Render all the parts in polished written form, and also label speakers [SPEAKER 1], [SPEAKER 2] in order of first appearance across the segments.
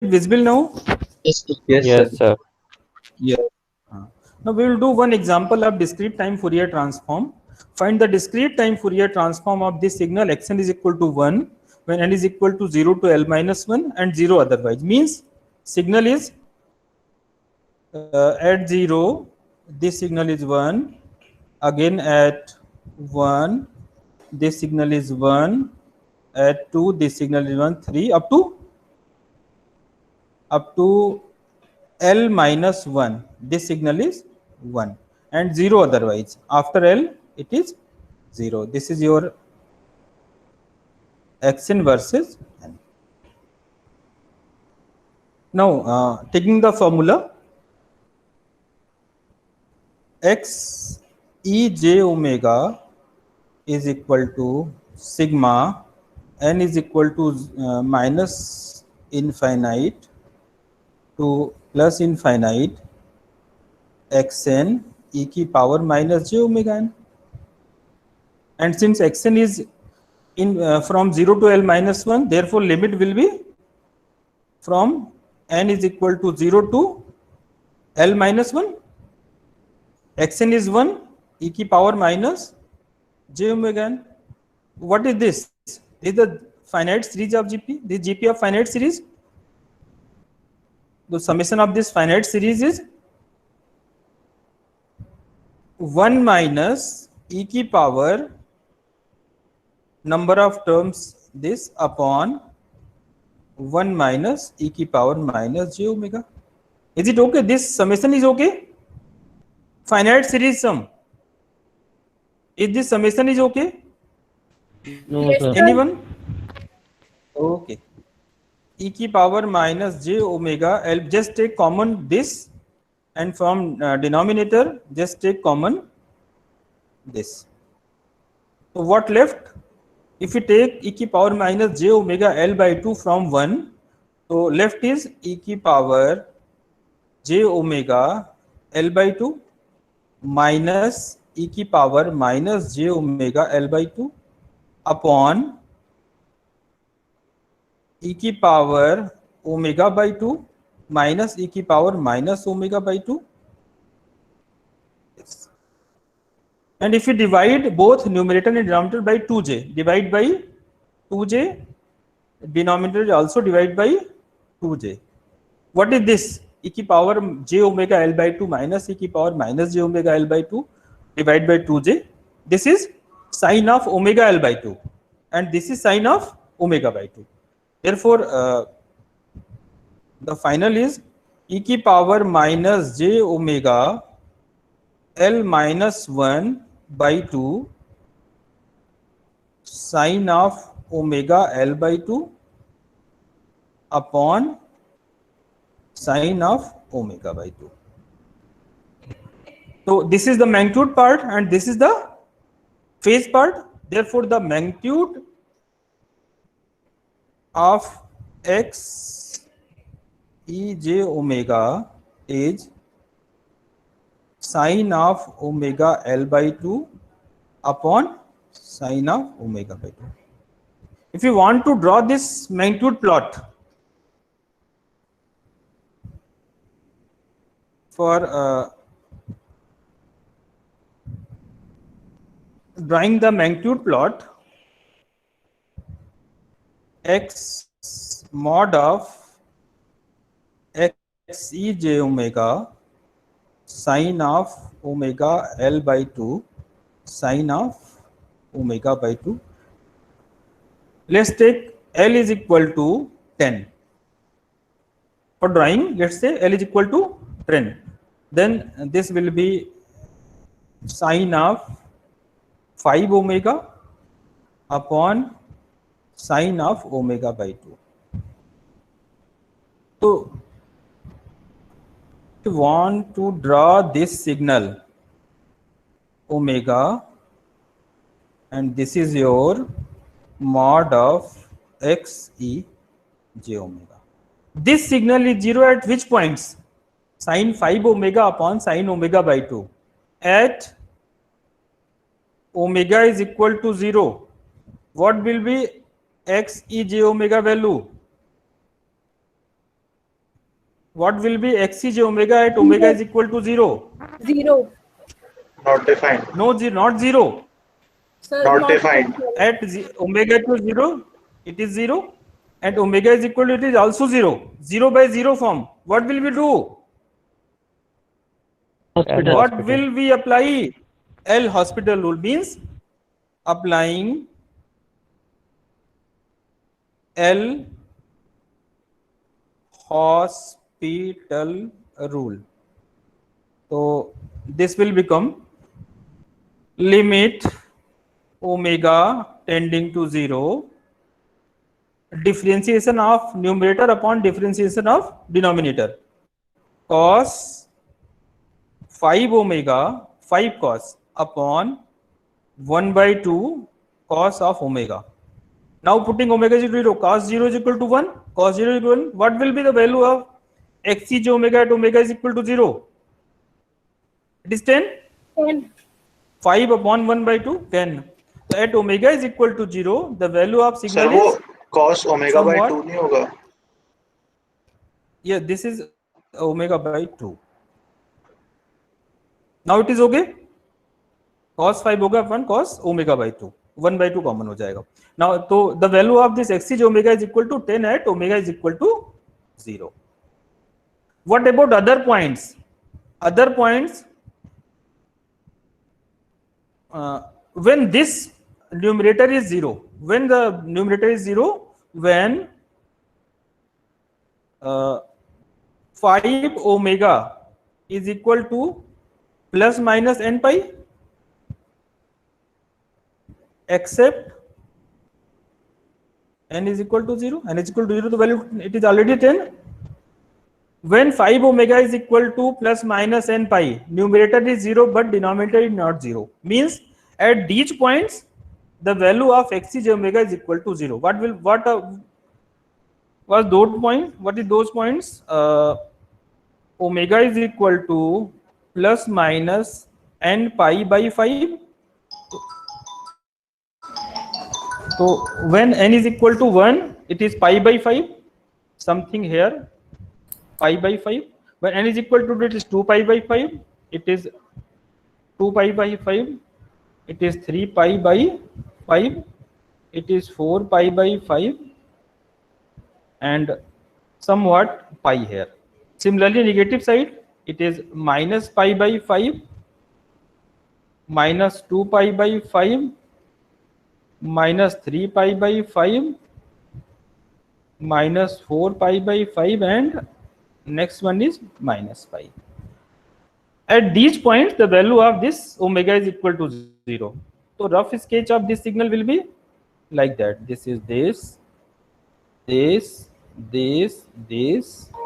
[SPEAKER 1] visible now?
[SPEAKER 2] Yes, sir.
[SPEAKER 3] Yes,
[SPEAKER 4] Yes,
[SPEAKER 3] sir.
[SPEAKER 4] sir.
[SPEAKER 1] Yeah. Now we will do one example of discrete time Fourier transform. Find the discrete time Fourier transform of this signal xn is equal to 1 when n is equal to 0 to L minus 1 and 0 otherwise. Means signal is at 0, this signal is 1, again at 1, this signal is 1, at 2, this signal is 1, 3, up to L minus 1, this signal is 1 and 0 otherwise. After L, it is 0. This is your xn versus n. Now, taking the formula, x e j omega is equal to sigma n is equal to minus infinite to plus infinite xn e की power minus j omega n. And since xn is in from 0 to L minus 1, therefore limit will be from n is equal to 0 to L minus 1. xn is 1 e की power minus j omega n. What is this? This is the finite series of GP. This is GP of finite series. The summation of this finite series is 1 minus e की power number of terms this upon 1 minus e की power minus j omega. Is it okay? This summation is okay? Finite series sum. Is this summation is okay?
[SPEAKER 3] No, sir.
[SPEAKER 1] Anyone? Okay. E की power minus j omega. I'll just take common this, and from denominator just take common this. So what left? If we take e की power minus j omega L by 2 from 1, so left is e की power j omega L by 2 minus e की power minus j omega L by 2 upon e की power omega by 2 minus e की power minus omega by 2. Yes. And if you divide both numerator and denominator by 2j, divide by 2j, denominator also divide by 2j. What is this? E की power j omega L by 2 minus e की power minus j omega L by 2 divided by 2j. This is sine of omega L by 2 and this is sine of omega by 2. Therefore, the final is e की power minus j omega L minus 1 by 2 sine of omega L by 2 upon sine of omega by 2. So this is the magnitude part and this is the phase part. Therefore, the magnitude of x e j omega is sine of omega L by 2 upon sine of omega by 2. If you want to draw this magnitude plot for drawing the magnitude plot, x mod of x e j omega sine of omega L by 2 sine of omega by 2. Let's take L is equal to 10. For drawing, let's say L is equal to 10. Then this will be sine of 5 omega upon sine of omega by 2. So, if you want to draw this signal omega, and this is your mod of x e j omega. This signal is 0 at which points? Sine 5 omega upon sine omega by 2. At omega is equal to 0. What will be x e j omega value? what will be xcj omega at omega is equal to 0?
[SPEAKER 2] 0.
[SPEAKER 4] Not defined.
[SPEAKER 1] No, not 0.
[SPEAKER 2] Sir,
[SPEAKER 4] Not defined.
[SPEAKER 1] At omega equals 0, it is 0. At omega is equal to, it is also 0. 0 by 0 form. What will we do?
[SPEAKER 3] Hospital.
[SPEAKER 1] What will we apply? L hospital rule means applying L hospital rule. So this will become limit omega tending to 0, differentiation of numerator upon differentiation of denominator, cos 5 omega 5 cos upon 1 by 2 cos of omega. Now putting omega is equal to 0, cos 0 is equal to 1, cos 0 is equal to 1. What will be the value of xcj omega at omega is equal to 0? It is 10.
[SPEAKER 2] 10.
[SPEAKER 1] 5 upon 1 by 2, 10. So at omega is equal to 0, the value of
[SPEAKER 4] sir
[SPEAKER 1] signal
[SPEAKER 4] वो
[SPEAKER 1] is
[SPEAKER 4] cos omega by
[SPEAKER 1] somewhat,
[SPEAKER 4] 2 नहीं होगा?
[SPEAKER 1] yeah, this is omega by 2. Now it is okay. Cos 5 होगा upon cos omega by 2. 1 by 2 common हो जाएगा. Now, so the value of this xcj omega is equal to 10 at omega is equal to 0. What about other points? Other points, when this numerator is 0, when the numerator is 0, when 5 omega is equal to plus minus n pi, except n is equal to 0, n is equal to 0, the value it is already 10. When 5 omega is equal to plus minus n pi, numerator is 0 but denominator is not 0, means at these points the value of xcj omega is equal to 0. What was those points? What is those points? Omega is equal to plus minus n pi by 5. So when n is equal to 1, it is pi by 5, something here, pi by 5. When n is equal to 2, it is 2 pi by 5, it is 2 pi by 5, it is 3 pi by 5, it is 4 pi by 5, and somewhat pi here. Similarly, negative side, it is minus pi by 5, minus 2 pi by 5, minus 3 pi by 5, minus 4 pi by 5, and next one is minus pi. At these points, the value of this omega is equal to 0. So rough sketch of this signal will be like that. This is this,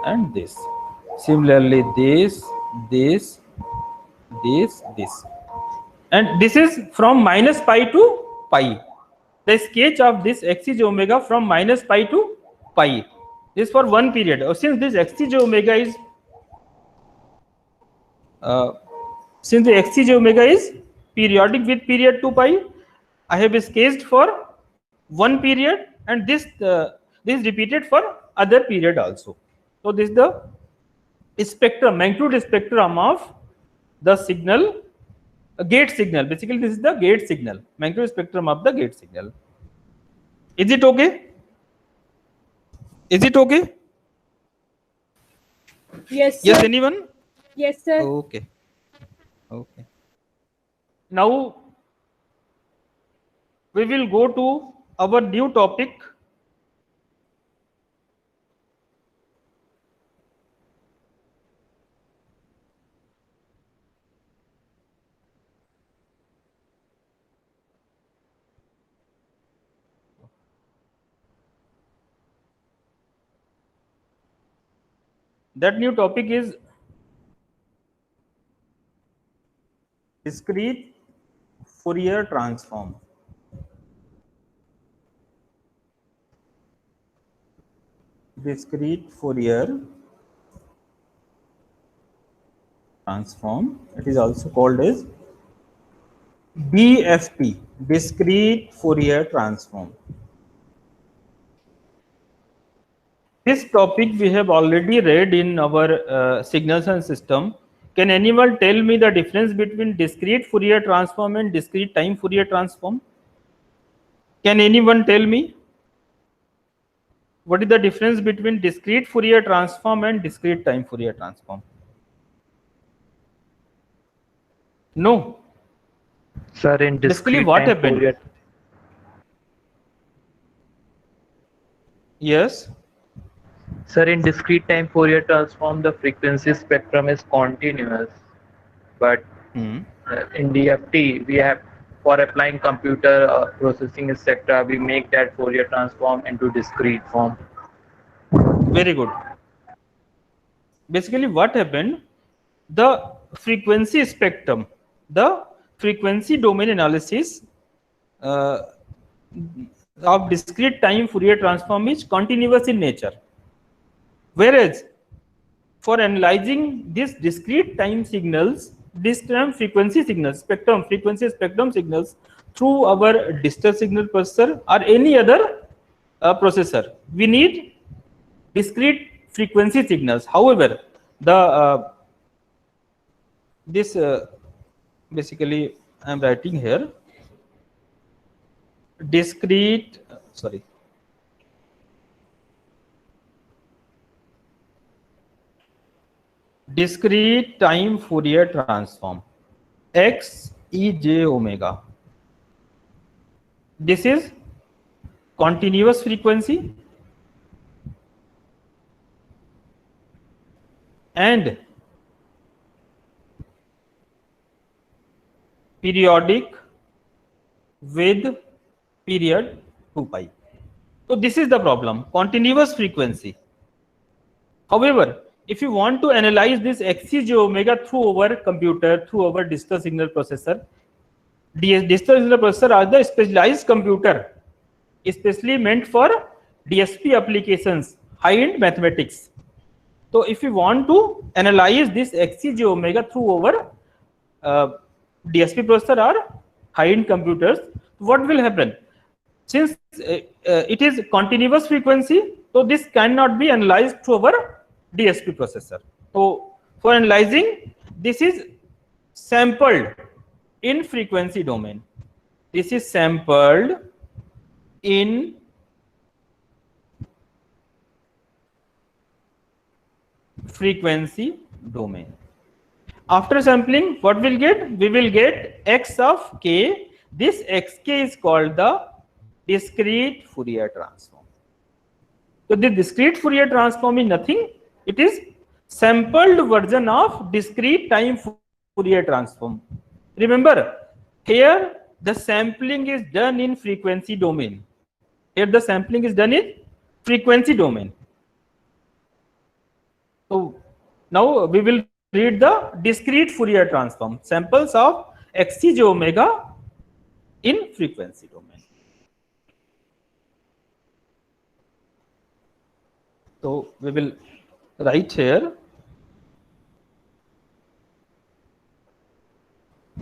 [SPEAKER 1] and this. Similarly, this, and this is from minus pi to pi. The sketch of this xcj omega from minus pi to pi. This for one period. Since this xcj omega is periodic with period 2 pi, I have sketched for one period, and this is repeated for other period also. So this is the spectrum, magnitude spectrum of the signal, gate signal. Basically, this is the gate signal, magnitude spectrum of the gate signal. Is it okay? Is it okay?
[SPEAKER 2] Yes, sir.
[SPEAKER 1] Yes, anyone?
[SPEAKER 2] Yes, sir.
[SPEAKER 1] Okay. Okay. Now we will go to our new topic. That new topic is discrete Fourier transform. Discrete Fourier transform. It is also called as DFT, discrete Fourier transform. This topic we have already read in our signals and system. Can anyone tell me the difference between discrete Fourier transform and discrete time Fourier transform? Can anyone tell me what is the difference between discrete Fourier transform and discrete time Fourier transform? No.
[SPEAKER 5] Sir, in
[SPEAKER 1] Basically,
[SPEAKER 5] discrete
[SPEAKER 1] what
[SPEAKER 5] time
[SPEAKER 1] happened?
[SPEAKER 5] Fourier,
[SPEAKER 1] Yes.
[SPEAKER 5] sir, in discrete time Fourier transform, the frequency spectrum is continuous, but in DFT, we have for applying computer processing, etc., we make that Fourier transform into discrete form.
[SPEAKER 1] Very good. Basically, what happened? The frequency spectrum, the frequency domain analysis uh, of discrete time Fourier transform is continuous in nature. Whereas for analyzing these discrete time signals, discrete frequency signals, spectrum, frequency spectrum signals through our digital signal processor or any other processor, we need discrete frequency signals. However, the this basically I am writing here discrete discrete time Fourier transform x e j omega. This is continuous frequency and periodic with period 2 pi. So this is the problem, continuous frequency. However, if you want to analyze this xc j omega through our computer, through our digital signal processor, digital signal processor are the specialized computer, especially meant for DSP applications, high-end mathematics. So if you want to analyze this xc j omega through our DSP processor or high-end computers, what will happen? Since it is continuous frequency, so this cannot be analyzed through our DSP processor. So for analyzing, this is sampled in frequency domain. This is sampled in frequency domain. After sampling, what we'll get? We will get x of k. This xk is called the discrete Fourier transform. So the discrete Fourier transform is nothing. It is sampled version of discrete time Fourier transform. Remember, here the sampling is done in frequency domain. Here the sampling is done in frequency domain. So now we will read the discrete Fourier transform, samples of xc j omega in frequency domain. So we will write here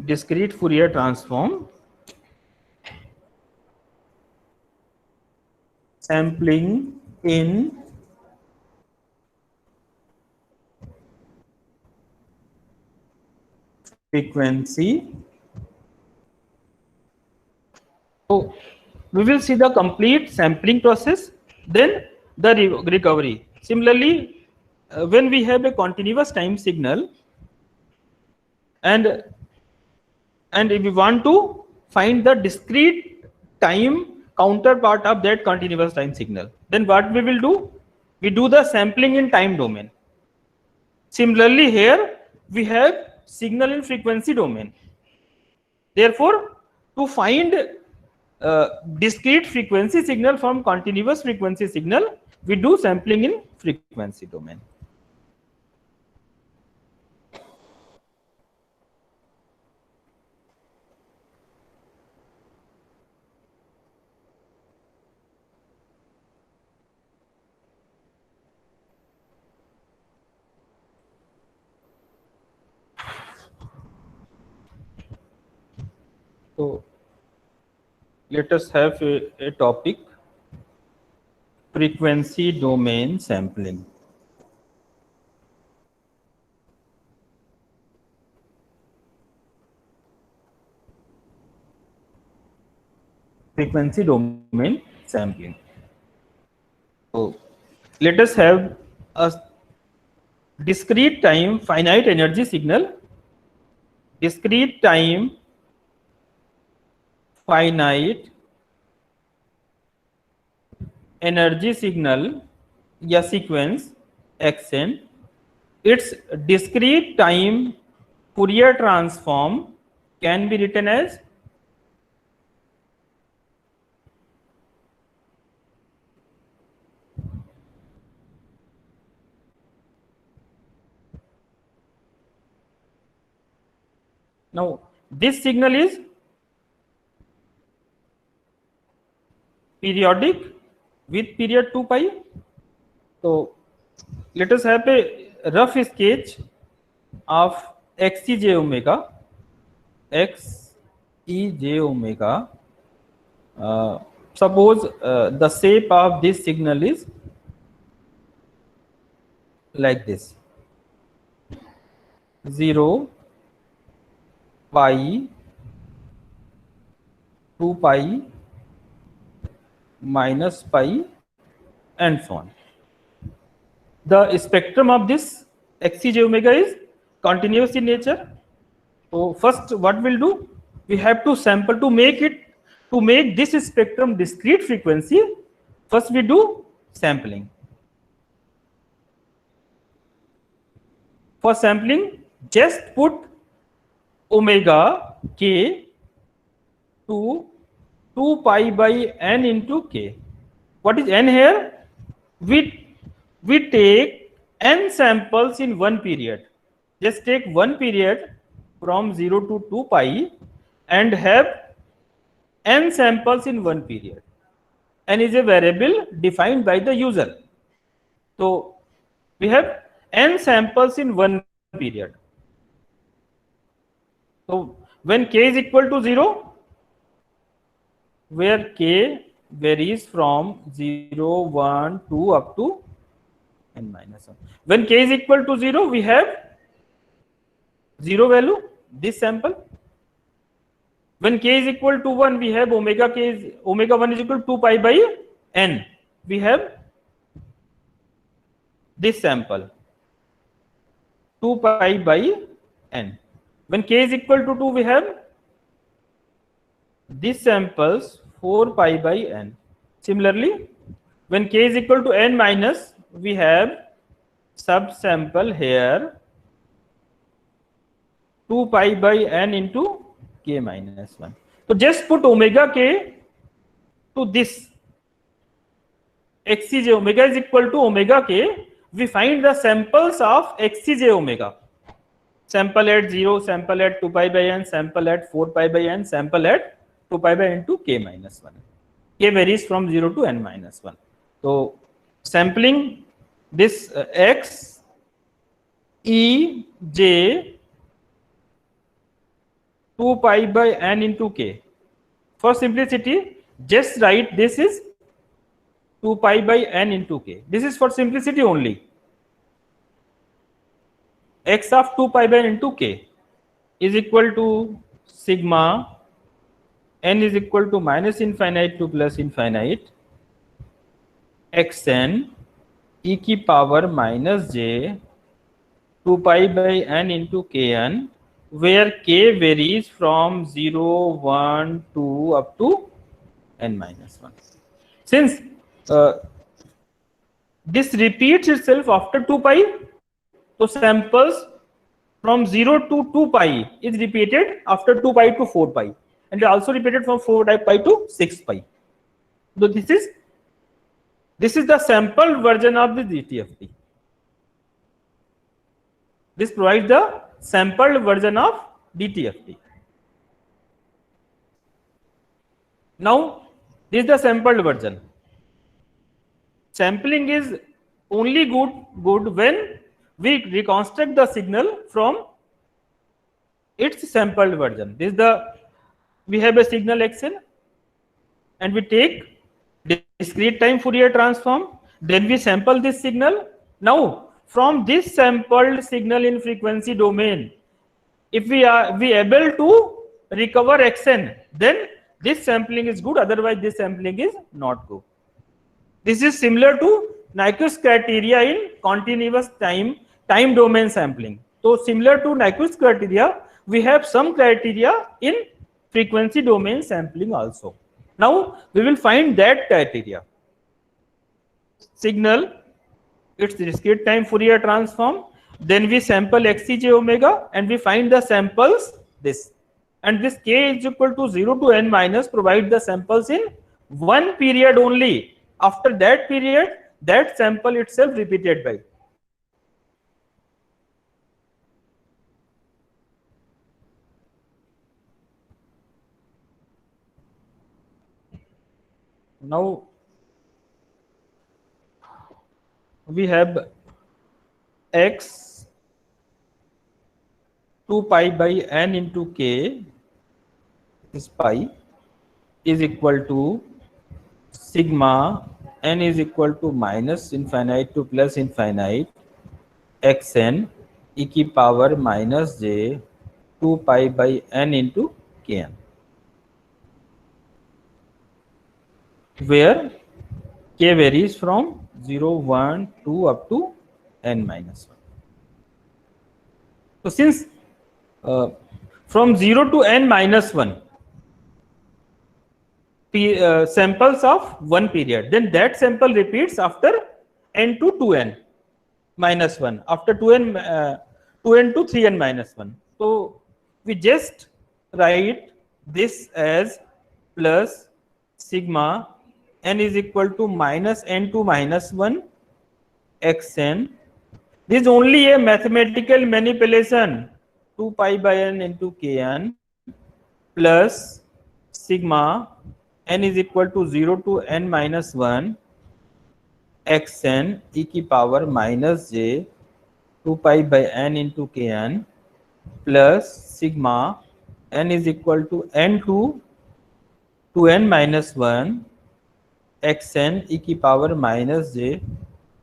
[SPEAKER 1] discrete Fourier transform sampling in frequency. So we will see the complete sampling process, then the recovery. Similarly, when we have a continuous time signal and if we want to find the discrete time counterpart of that continuous time signal, then what we will do? We do the sampling in time domain. Similarly, here we have signal in frequency domain. Therefore, to find discrete frequency signal from continuous frequency signal, we do sampling in frequency domain. So let us have a topic, frequency domain sampling. Frequency domain sampling. So let us have a discrete time finite energy signal. Discrete time finite energy signal या sequence xn. Its discrete time Fourier transform can be written as now this signal is periodic with period 2 pi. So let us have a rough sketch of xej omega. Xej omega. Suppose the shape of this signal is like this: 0, pi, 2 pi, minus pi, and so on. The spectrum of this xj omega is continuous in nature. So first what we'll do, we have to sample to make this spectrum discrete frequency. First we do sampling. For sampling, just put omega k to 2 pi by n into k. What is n here? We take n samples in one period. Just take one period from 0 to 2 pi and have n samples in one period. N is a variable defined by the user. So we have n samples in one period. So when k is equal to 0, where k varies from 0, 1, 2 up to n minus 1. When k is equal to 0, we have 0 value, this sample. When k is equal to 1, we have omega 1 is equal to 2 pi by n. We have this sample, 2 pi by n. When k is equal to 2, we have these samples, 4 pi by n. Similarly, when k is equal to n minus, we have subsample here, 2 pi by n into k minus 1. So just put omega k to this. Xj omega is equal to omega k. We find the samples of xj omega. Sample at 0, sample at 2 pi by n, sample at 4 pi by n, sample at 2 pi by n to k minus 1. K varies from 0 to n minus 1. So sampling this x e j 2 pi by n into k. For simplicity, just write this is 2 pi by n into k. This is for simplicity only. X of 2 pi by n into k is equal to sigma n is equal to minus infinite to plus infinite xn e की power minus j 2 pi by n into kn, where k varies from 0, 1, 2 up to n minus 1. Since this repeats itself after 2 pi, so samples from 0 to 2 pi is repeated after 2 pi to 4 pi, and also repeated from 4 pi to 6 pi. So this is the sampled version of the DTFT. This provides the sampled version of DTFT. Now this is the sampled version. Sampling is only good when we reconstruct the signal from its sampled version. We have a signal xn and we take discrete time Fourier transform, then we sample this signal. Now from this sampled signal in frequency domain, if we able to recover xn, then this sampling is good, otherwise this sampling is not good. This is similar to Nyquist criteria in continuous time domain sampling. So similar to Nyquist criteria, we have some criteria in frequency domain sampling also. Now we will find that criteria. Signal, its discrete time Fourier transform, then we sample xcj omega and we find the samples this, and this k is equal to 0 to n minus provide the samples in one period only. After that period, that sample itself repeated by. Now we have x 2 pi by n into k, this pi is equal to sigma n is equal to minus infinite to plus infinite xn e की power minus j 2 pi by n into kn, where k varies from 0, 1, 2 up to n minus 1. So since from 0 to n minus 1 samples of one period, then that sample repeats after n to 2n minus 1, after 2n to 3n minus 1. So we just write this as plus sigma n is equal to minus n to minus 1 xn. This is only a mathematical manipulation, 2 pi by n into kn plus sigma n is equal to 0 to n minus 1 xn e की power minus j 2 pi by n into kn plus sigma n is equal to n to n minus 1 xn e की power minus j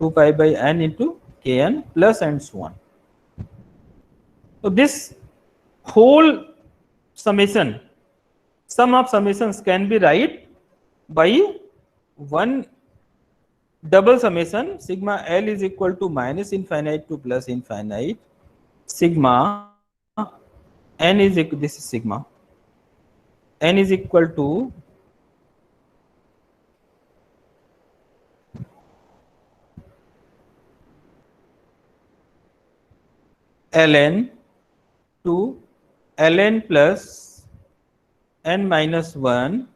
[SPEAKER 1] 2 pi by n into kn plus and so on. So this whole summation, sum of summations can be write by one double summation, sigma L is equal to minus infinite to plus infinite sigma n is equal, this is sigma n is equal to ln to ln plus n minus 1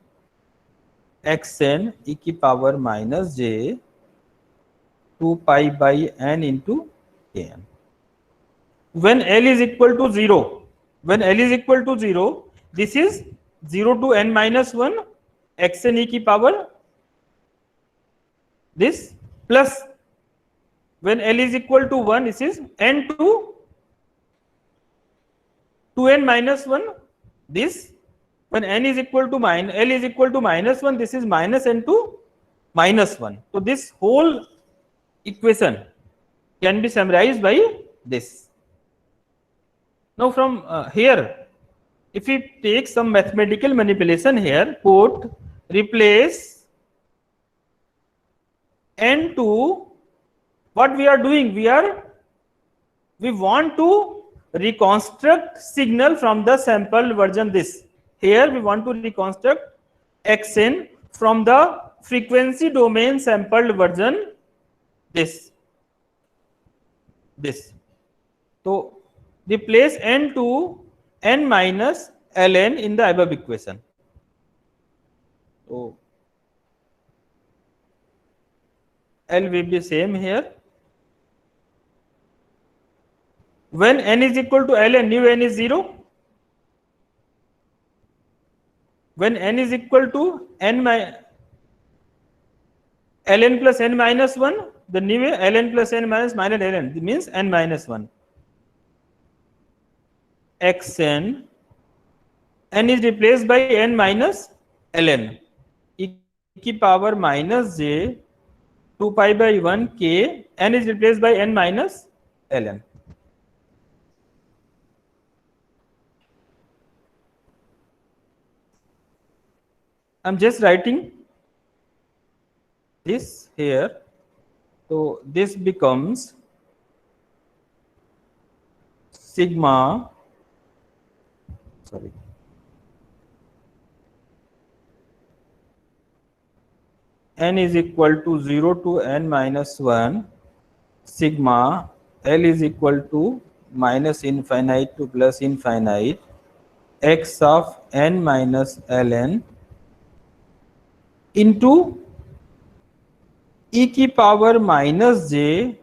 [SPEAKER 1] xn e की power minus j 2 pi by n into kn. When L is equal to 0, when L is equal to 0, this is 0 to n minus 1 xn e की power this plus when L is equal to 1, this is n to 2n minus 1 this, when n is equal to L is equal to minus 1, this is minus n to minus 1. So this whole equation can be summarized by this. Now from here, if we take some mathematical manipulation here, put replace n to, what we are doing, we want to reconstruct signal from the sample version this. Here we want to reconstruct xn from the frequency domain sampled version this. So replace n to n minus ln in the above equation. So L will be same here. When n is equal to ln, new n is 0. When n is equal to ln plus n minus 1, the new ln plus n minus ln, it means n minus 1. Xn, n is replaced by n minus ln e की power minus j 2 pi by 1 k, n is replaced by n minus ln. I'm just writing this here. So this becomes sigma, sorry, n is equal to 0 to n minus 1, sigma L is equal to minus infinite to plus infinite, x of n minus ln into e की power minus j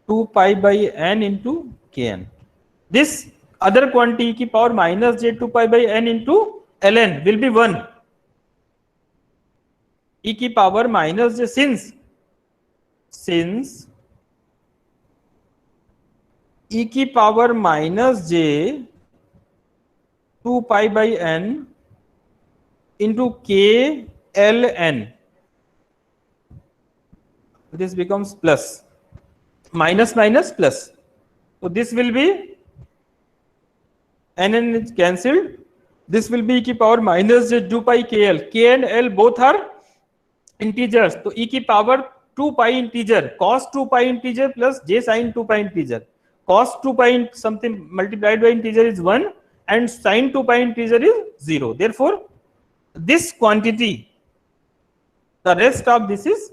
[SPEAKER 1] 2 pi by n into kn. This other quantity e की power minus j 2 pi by n into ln will be 1. E की power minus j, since e की power minus j 2 pi by n into k ln, this becomes plus, minus minus plus. So this will be n is cancelled. This will be e की power minus j 2 pi kl. K and l both are integers. So e की power 2 pi integer, cos 2 pi integer plus j sin 2 pi integer. Cos 2 pi something multiplied by integer is 1 and sin 2 pi integer is 0. Therefore, this quantity, the rest of this is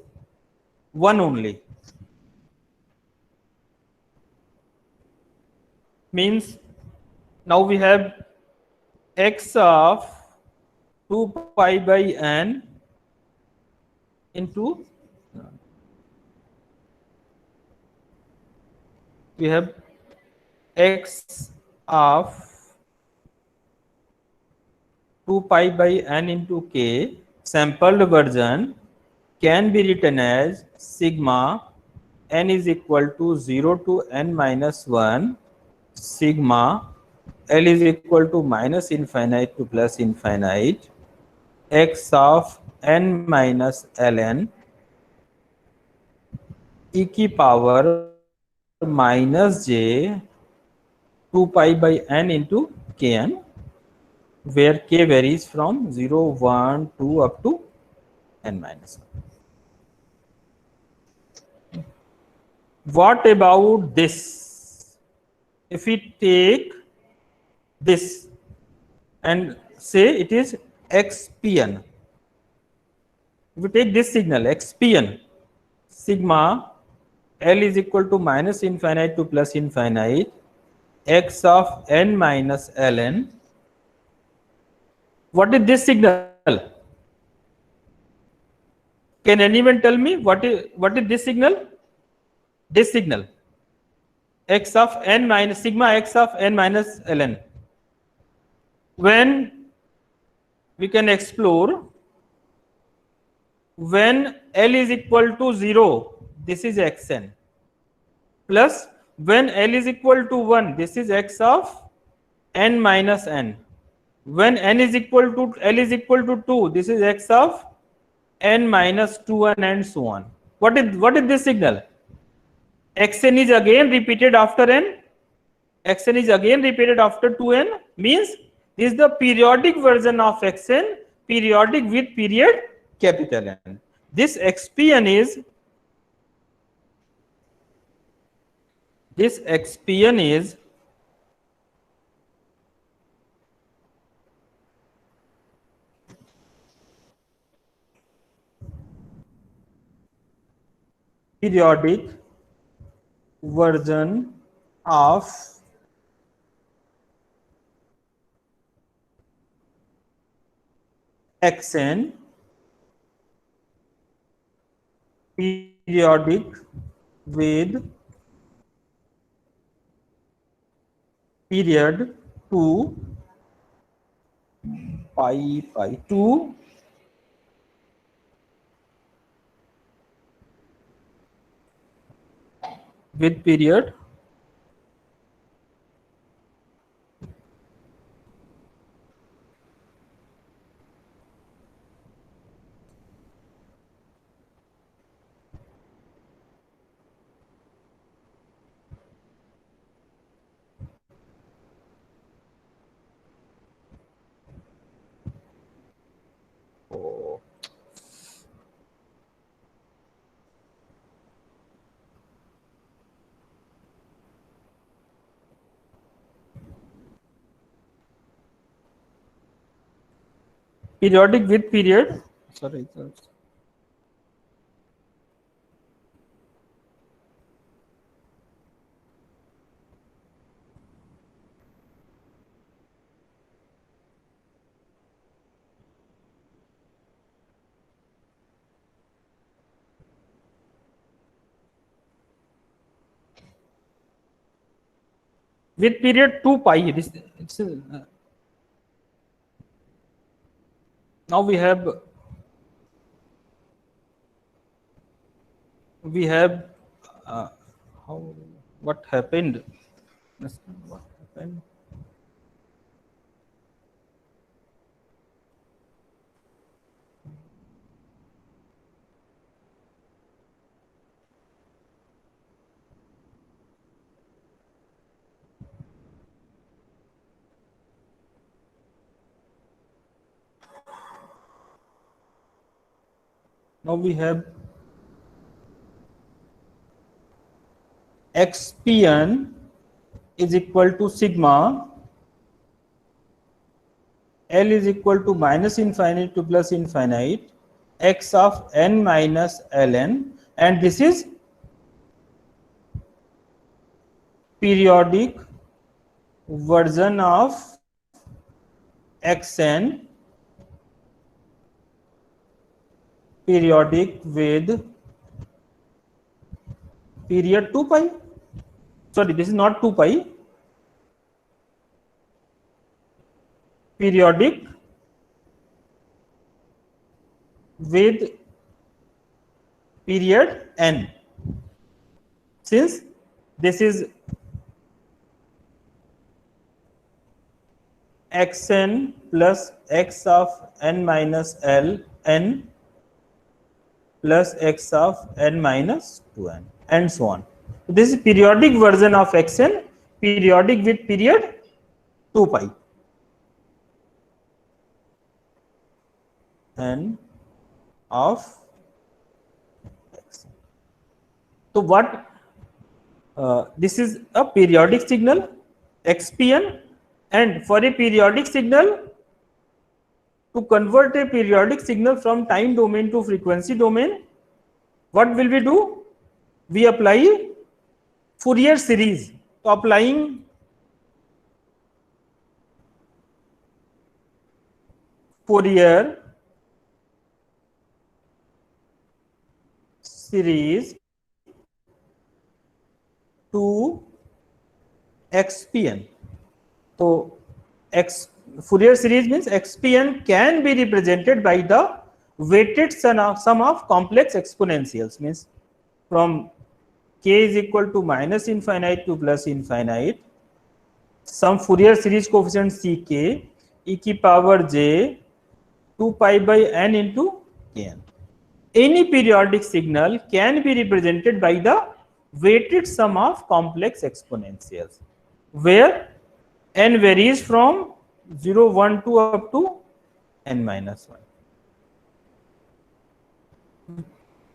[SPEAKER 1] 1 only. Means now we have x of 2 pi by n into, we have x of 2 pi by n into k, sampled version can be written as sigma n is equal to 0 to n minus 1, sigma L is equal to minus infinite to plus infinite, x of n minus ln e की power minus j 2 pi by n into kn, where k varies from 0, 1, 2 up to n minus 1. What about this? If we take this and say it is xpn, if we take this signal xpn, sigma L is equal to minus infinite to plus infinite, x of n minus ln. What is this signal? Can anyone tell me what is this signal? This signal, x of n minus sigma x of n minus ln. When we can explore, when L is equal to 0, this is xn, plus when L is equal to 1, this is x of n minus n. When n is equal to L is equal to 2, this is x of n minus 2n and so on. What is this signal? Xn is again repeated after n. Xn is again repeated after 2n, means this is the periodic version of xn, periodic with period capital N. This xpn is periodic version of xn, periodic with period 2 pi 2 with period periodic with period. Sorry. With period 2 pi. Now we have what happened? What happened? Now we have xpn is equal to sigma L is equal to minus infinite to plus infinite x of n minus ln, and this is periodic version of xn, periodic with period 2 pi. Sorry, this is not 2 pi. Periodic with period n. Since this is xn plus x of n minus l n plus x of n minus 2n and so on. This is periodic version of xn, periodic with period 2 pi. N of x. So what this is a periodic signal xpn, and for a periodic signal, to convert a periodic signal from time domain to frequency domain, what will we do? We apply Fourier series. So applying Fourier series to xpn. So Fourier series means xpn can be represented by the weighted sum of complex exponentials, means from k is equal to minus infinite to plus infinite, some Fourier series coefficient ck e की power j 2 pi by n into kn. Any periodic signal can be represented by the weighted sum of complex exponentials, where n varies from 0, 1, 2 up to n minus 1.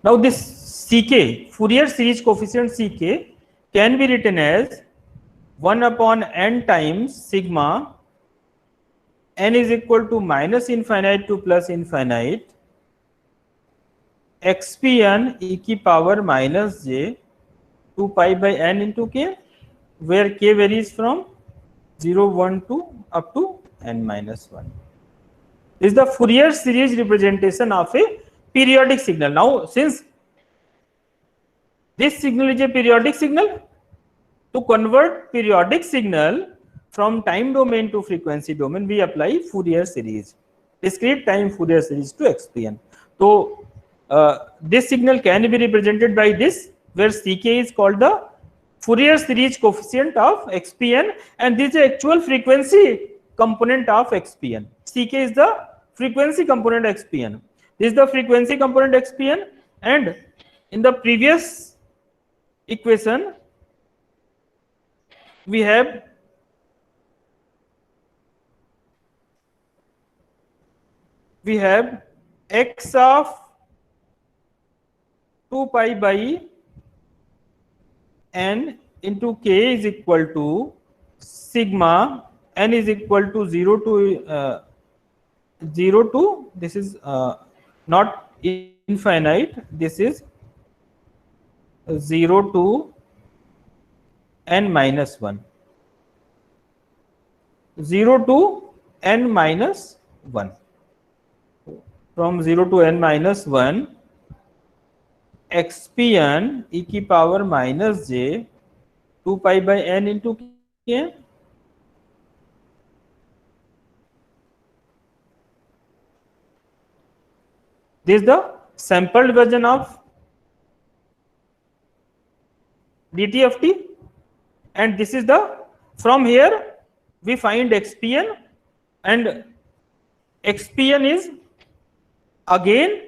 [SPEAKER 1] Now this ck, Fourier series coefficient ck, can be written as 1 upon n times sigma n is equal to minus infinite to plus infinite xpn e की power minus j 2 pi by n into k, where k varies from 0, 1, 2 up to n minus 1. This is the Fourier series representation of a periodic signal. Now, since this signal is a periodic signal, to convert periodic signal from time domain to frequency domain, we apply Fourier series, discrete time Fourier series to xpn. So this signal can be represented by this, where ck is called the Fourier series coefficient of xpn, and this is the actual frequency component of xpn. ck is the frequency component xpn. This is the frequency component xpn, and in the previous equation we have x of 2 pi by n into k is equal to sigma n is equal to 0 to 0 to, this is not infinite, this is 0 to n minus 1. 0 to n minus 1. From 0 to n minus 1, xpn e की power minus j 2 pi by n into kn. This is the sampled version of dt of t, and this is the, from here we find xpn, and xpn is again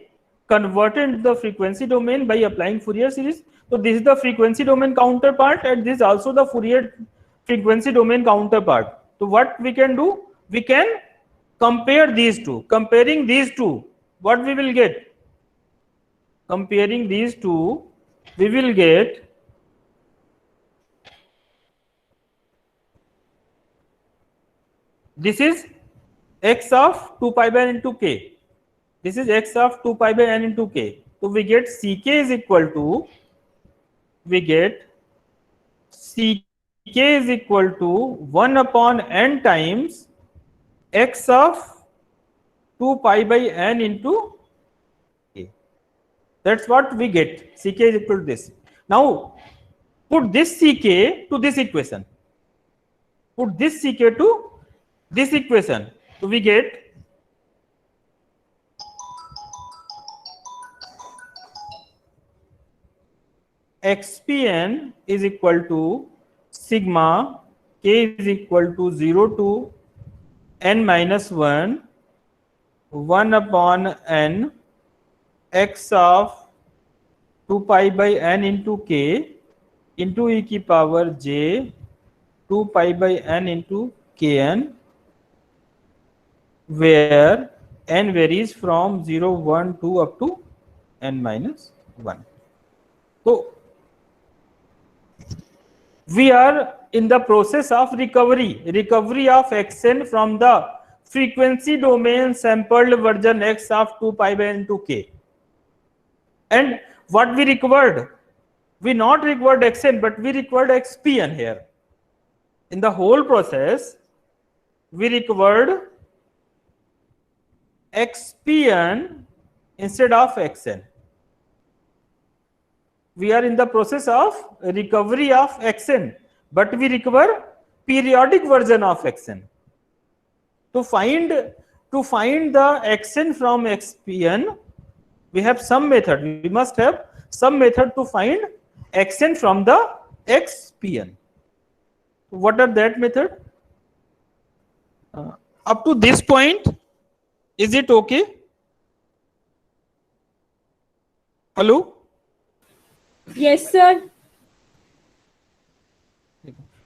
[SPEAKER 1] converted into the frequency domain by applying Fourier series. So this is the frequency domain counterpart, and this is also the Fourier frequency domain counterpart. So what we can do, we can compare these two. Comparing these two, what we will get? Comparing these two, we will get this is x of 2 pi by n into k. This is x of 2 pi by n into k. So we get ck is equal to, we get ck is equal to 1 upon n times x of 2 pi by n into k. That's what we get. Ck is equal to this. Now put this ck to this equation. Put this ck to this equation. So we get xpn is equal to sigma k is equal to 0 to n minus 1 1 upon n x of 2 pi by n into k into e की power j 2 pi by n into kn, where n varies from 0, 1, 2 up to n minus 1. So we are in the process of recovery of xn from the frequency domain sampled version x of 2 pi by n into k. And what we recovered? We not recovered xn, but we recovered xpn here. In the whole process, we recovered xpn instead of xn. We are in the process of recovery of xn, but we recover periodic version of xn. To find the xn from xpn, we have some method. We must have some method to find xn from the xpn. What are that method? Up to this point, is it okay? Hello?
[SPEAKER 2] Yes, sir.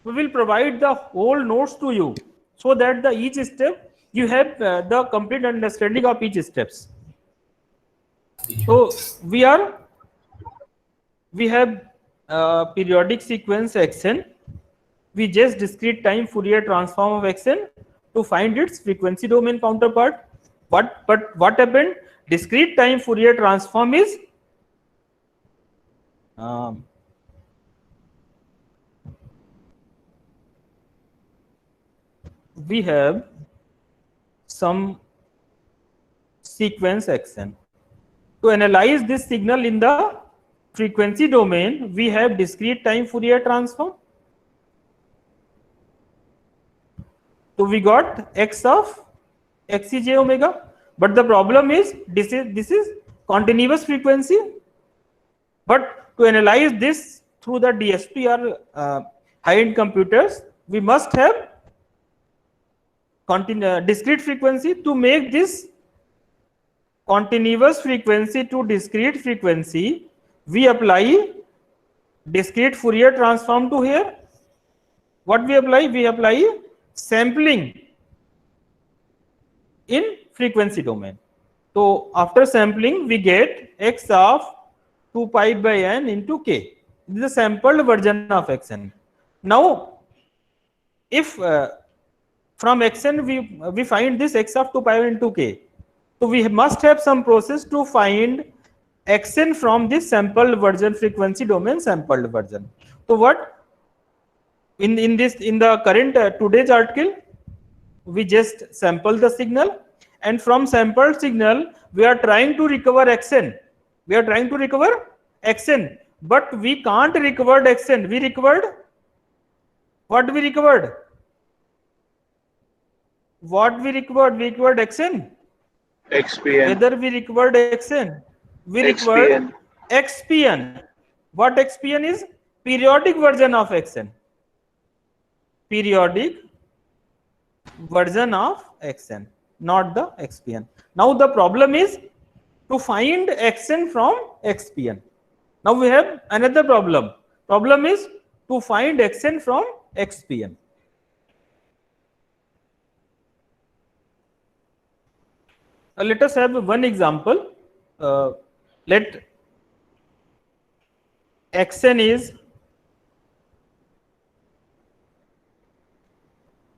[SPEAKER 1] We will provide the whole notes to you so that the each step you have the complete understanding of each steps. So we have periodic sequence xn. We just discrete time Fourier transform of xn to find its frequency domain counterpart. But what happened? Discrete time Fourier transform is we have some sequence xn. To analyze this signal in the frequency domain, we have discrete time Fourier transform. So we got x of xej omega, but the problem is this is continuous frequency. But to analyze this through the DSP or high-end computers, we must have discrete frequency. To make this continuous frequency to discrete frequency, we apply discrete Fourier transform to here. What we apply? We apply sampling in frequency domain. So after sampling, we get x of 2 pi by n into k. This is a sampled version of xn. Now, if from xn we find this x of 2 pi into k. So we must have some process to find xn from this sampled version, frequency domain sampled version. So what in the current today's article, we just sample the signal, and from sampled signal we are trying to recover xn. We are trying to recover xn, but we can't recover xn. We recovered what? We recovered what? We recovered xn.
[SPEAKER 4] XPN.
[SPEAKER 1] Whether we recovered xn, we recovered xpn. What xpn is? Periodic version of xn. Periodic version of xn, not the xpn. Now the problem is to find xn from xpn. Now we have another problem. Problem is to find xn from xpn. Let us have one example. Let xn is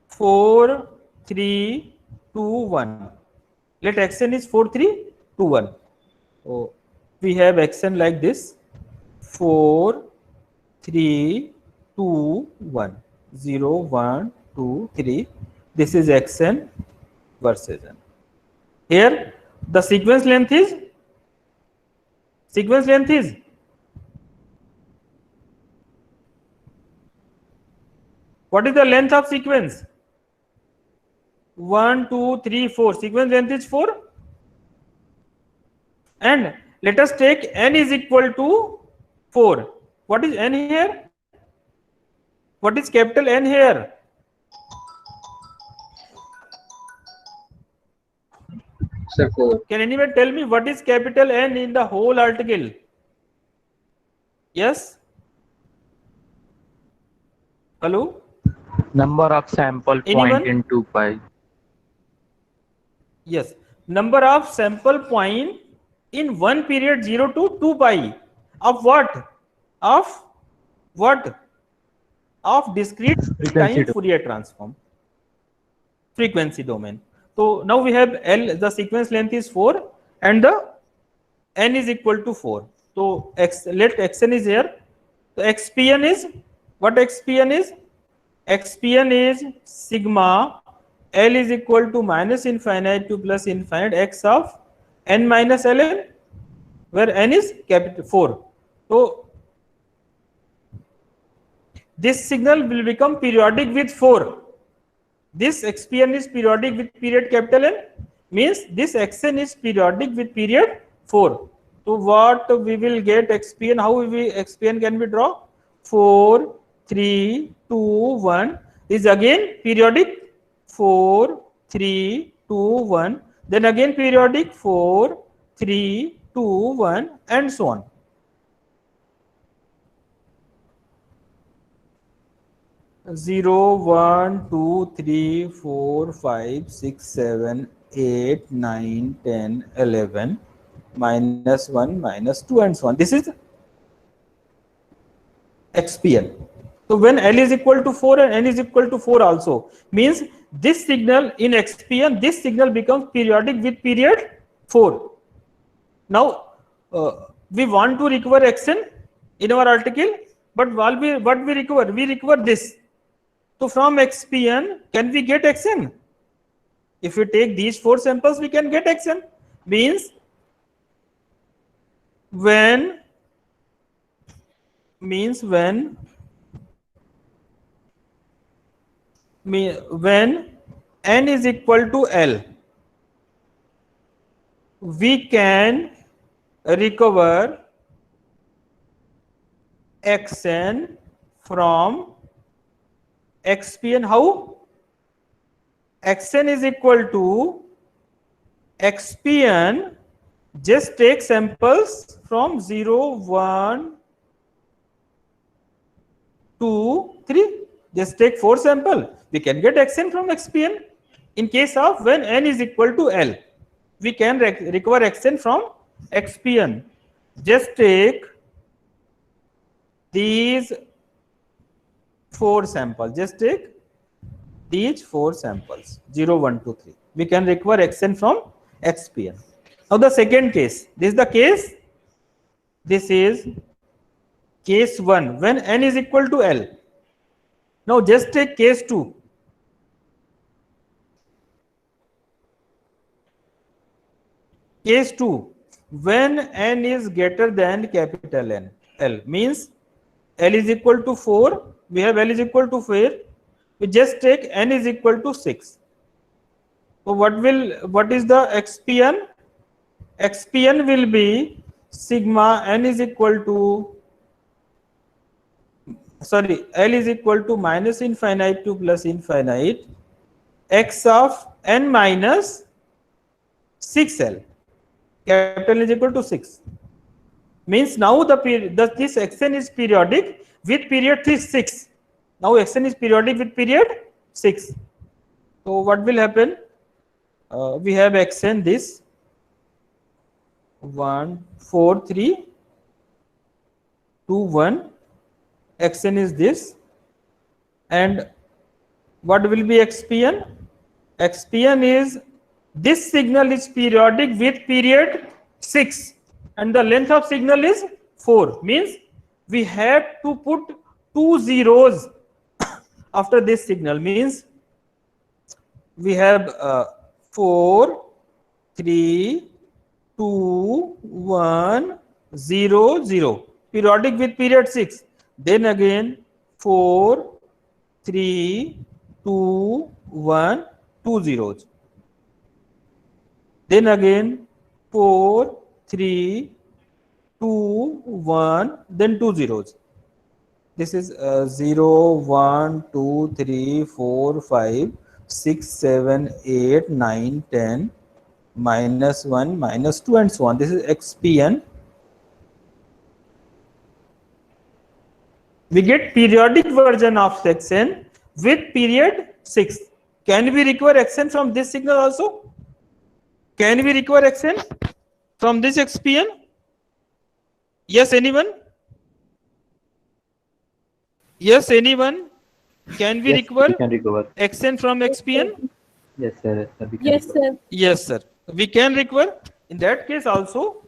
[SPEAKER 1] 4, 3, 2, 1. Let xn is 4, 3, 2, 1. So we have xn like this: 4, 3, 2, 1. 0, 1, 2, 3. This is xn versus n. Here the sequence length is what is the length of sequence? 1, 2, 3, 4. Sequence length is 4. And let us take n is equal to 4. What is n here? What is capital N here?
[SPEAKER 5] Sir, 4.
[SPEAKER 1] Can anyone tell me what is capital N in the whole article? Yes? Hello?
[SPEAKER 5] Number of sample
[SPEAKER 1] Anyone?
[SPEAKER 5] point in 2 pi.
[SPEAKER 1] Yes. Number of sample point in one period 0 to 2 pi. Of what? Of what? Of discrete
[SPEAKER 5] Frequency
[SPEAKER 1] time
[SPEAKER 5] domain.
[SPEAKER 1] Fourier transform. Frequency domain. So now we have L, the sequence length is 4 and the N is equal to 4. So let Xn is here. So Xpn is, what Xpn is? Xpn is sigma L is equal to minus infinite to plus infinite x of n minus ln, where n is capital 4. So this signal will become periodic with 4. This xpn is periodic with period capital N, means this xn is periodic with period 4. So what we will get xpn, how we xpn can we draw? 4, 3, 2, 1 is again periodic 4, 3, 2, 1, then again periodic 4, 3, 2, 1 and so on. Zero, 1, 2, 3, 4, 5, 6, 7, 8, 9, 10, 11, minus 1, minus 2 and so on. This is xpn. So when L is equal to 4 and N is equal to 4 also, means this signal in xpn, this signal becomes periodic with period 4. Now we want to recover xn in our article, but what we recover? We recover this. So from xpn, can we get xn? If we take these 4 samples, we can get xn. Means when n is equal to L, we can recover xn from xpn. How? Xn is equal to xpn, just take samples from 0, 1, 2, 3. Just take 4 samples. We can get xn from xpn. In case of when n is equal to L, we can recover xn from xpn. Just take these 4 samples. Just take these 4 samples 0, 1, 2, 3. We can recover xn from xpn. Now the second case, this is the case, this is case 1 when n is equal to L. Now just take case 2. Case 2, when n is greater than capital N, L means L is equal to 4, we have L is equal to 4, we just take n is equal to 6. So what is the xpn? Xpn will be sigma n is equal to, sorry, L is equal to minus infinite to plus infinite x of n minus 6L. Capital is equal to 6. Means now this xn is periodic with period 6. Now xn is periodic with period 6. So what will happen? We have xn this 1, 4, 3, 2, 1. Xn is this. And what will be xpn? Xpn is this signal is periodic with period 6 and the length of signal is 4. Means we have to put 2 zeros after this signal. Means we have 4, 3, 2, 1, 0, 0. Periodic with period 6. Then again 4, 3, 2, 1, 2 zeros. Then again 4, 3, 2, 1, then 2 zeros. This is 0, 1, 2, 3, 4, 5, 6, 7, 8, 9, 10, minus 1, minus 2 and so on. This is xpn. We get periodic version of xn with period 6. Can we recover xn from this signal also? Can we recover xn from this xpn? Yes, anyone? Yes, anyone? Can we recover
[SPEAKER 3] We can recover.
[SPEAKER 1] xn from xpn?
[SPEAKER 3] Yes, sir. We can
[SPEAKER 2] Yes,
[SPEAKER 3] recover.
[SPEAKER 2] sir.
[SPEAKER 1] Yes, sir. We can recover. In that case also,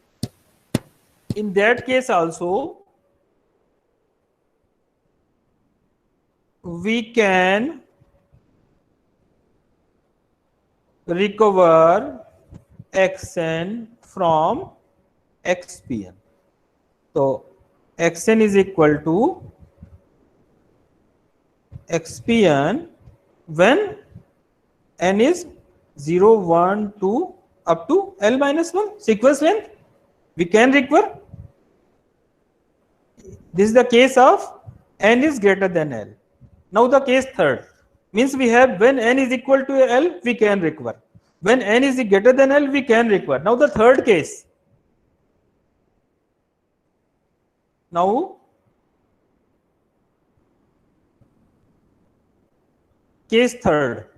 [SPEAKER 1] we can recover xn from xpn. So xn is equal to xpn when n is 0, 1, 2 up to L minus 1 sequence length. We can recover. This is the case of n is greater than L. Now the case third means we have when n is equal to L, we can recover. When n is greater than L, we can recover. Now the third case. Now case third.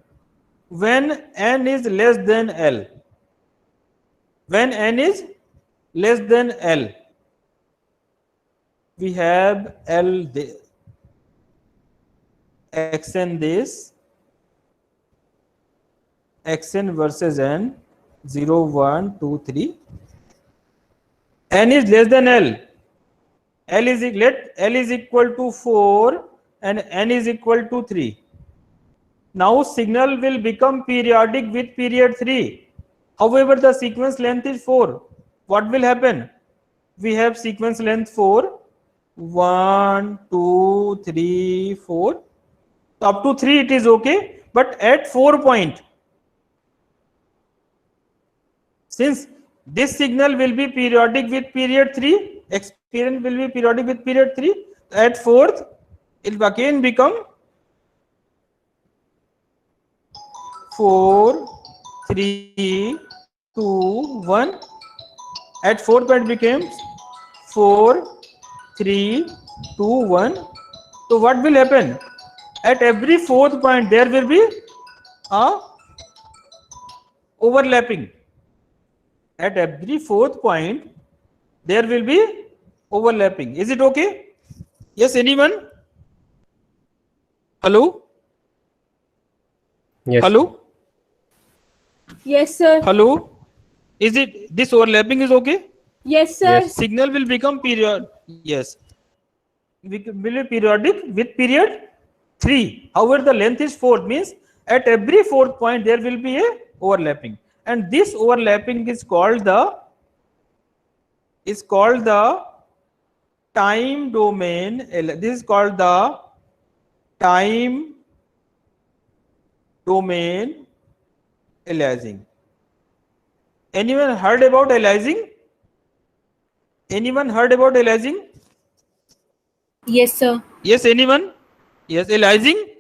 [SPEAKER 1] When n is less than L. When n is less than L, we have L xn this, xn versus n 0, 1, 2, 3. N is less than L. L is equal to 4 and n is equal to 3. Now signal will become periodic with period 3. However, the sequence length is 4. What will happen? We have sequence length 4. 1, 2, 3, 4. Up to 3 it is okay. But at 4 point, since this signal will be periodic with period 3, xpn will be periodic with period 3. At 4th, it will again become 4, 3, 2, 1. At 4th point becomes 4, 3, 2, 1. So what will happen? At every 4th point there will be a overlapping. At every 4th point there will be overlapping. Is it okay? Yes, anyone? Hello?
[SPEAKER 3] Yes.
[SPEAKER 1] Hello?
[SPEAKER 2] Yes, sir.
[SPEAKER 1] Hello? Is it this overlapping is okay?
[SPEAKER 2] Yes, sir.
[SPEAKER 3] Yes.
[SPEAKER 1] Signal will become period. Yes. Will be periodic with period 3. However, the length is 4, means at every fourth point there will be a overlapping, and this overlapping is called the time domain. This is called the time domain aliasing. Anyone heard about aliasing? Anyone heard about aliasing?
[SPEAKER 2] Yes, sir.
[SPEAKER 1] Yes, anyone? Yes, aliasing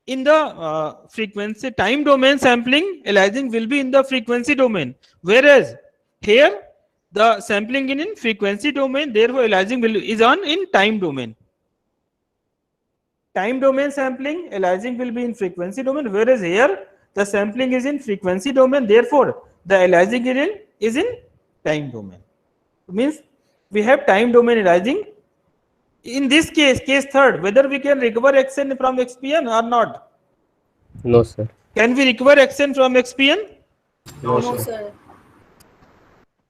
[SPEAKER 1] in the frequency time domain sampling, aliasing will be in the frequency domain. Whereas here the sampling in frequency domain, therefore aliasing is on in time domain. Time domain sampling, aliasing will be in frequency domain, whereas here the sampling is in frequency domain, therefore the aliasing is in time domain. Means we have time domain aliasing. In this case third, whether we can recover xn from xpn or not.
[SPEAKER 3] No, sir.
[SPEAKER 1] Can we recover xn from xpn?
[SPEAKER 3] No,
[SPEAKER 2] No,
[SPEAKER 3] sir.
[SPEAKER 2] sir.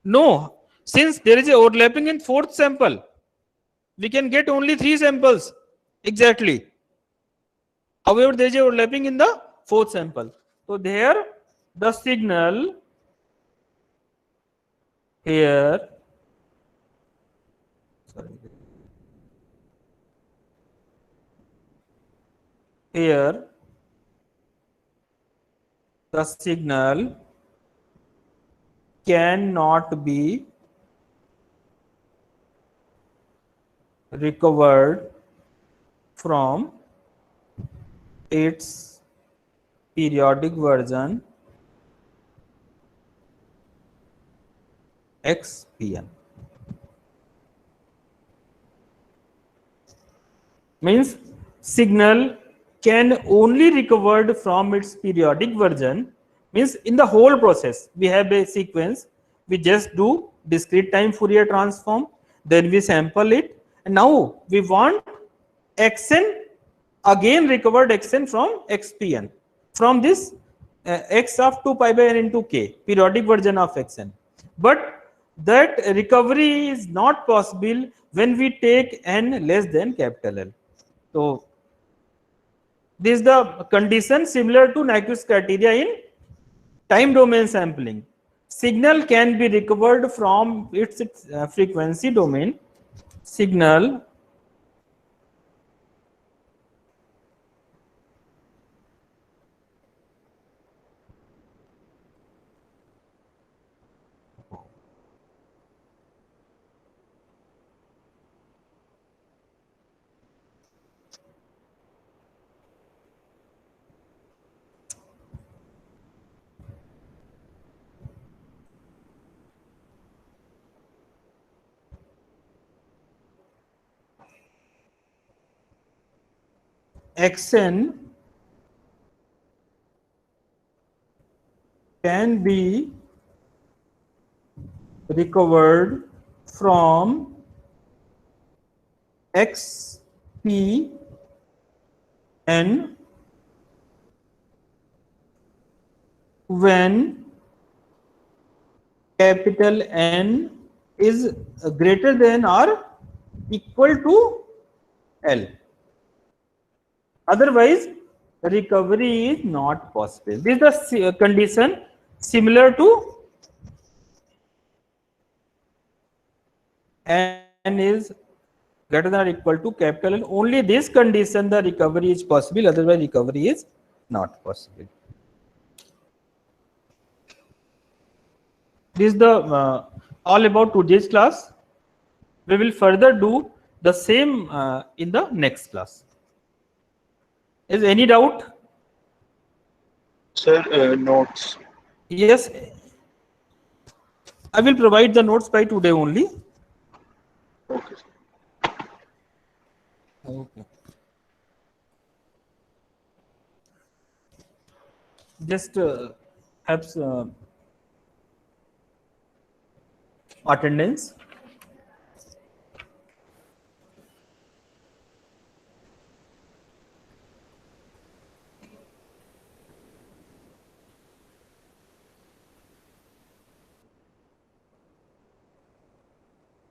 [SPEAKER 1] No. Since there is a overlapping in fourth sample, we can get only 3 samples exactly. However, there is a overlapping in the fourth sample. So there the signal here, here the signal cannot be recovered from its periodic version xpn. Means signal can only recovered from its periodic version, means in the whole process we have a sequence, we just do discrete time Fourier transform, then we sample it, and now we want xn, again recovered xn from xpn, from this x of 2 pi by n into k, periodic version of xn. But that recovery is not possible when we take n less than capital L. So this is the condition similar to Nyquist criteria in time domain sampling. Signal can be recovered from its frequency domain. Signal xn can be recovered from xp n when capital N is greater than or equal to L. Otherwise, recovery is not possible. This is the condition similar to N is greater than or equal to capital N. Only this condition the recovery is possible, otherwise recovery is not possible. This is the all about today's class. We will further do the same in the next class. Is any doubt?
[SPEAKER 4] Sir, notes.
[SPEAKER 1] Yes, I will provide the notes by today only.
[SPEAKER 4] Okay.
[SPEAKER 1] Okay. Just have attendance.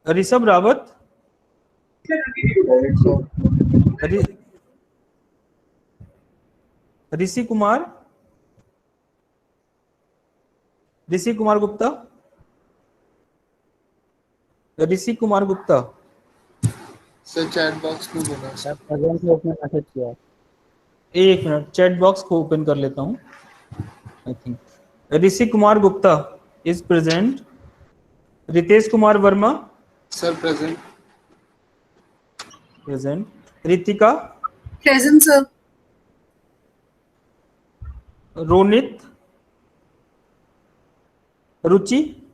[SPEAKER 1] Rishabh Rawat, ऋ- Rishi Kumar, Rishi Kumar Gupta, Rishi Kumar Gupta.
[SPEAKER 4] Sir chat box में बोला sir.
[SPEAKER 3] Present है उसने message किया।
[SPEAKER 1] एक मिनट, chat box को open कर लेता हूं। I think Rishi Kumar Gupta is present. Ritesh Kumar Verma
[SPEAKER 4] sir present.
[SPEAKER 1] Present. Ritika,
[SPEAKER 2] Present, sir.
[SPEAKER 1] Ronit, Ruchi,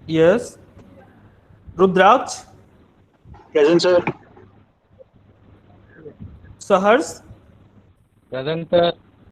[SPEAKER 1] yes, Rudraksh,
[SPEAKER 4] present sir.
[SPEAKER 1] Saharsh,
[SPEAKER 3] present sir.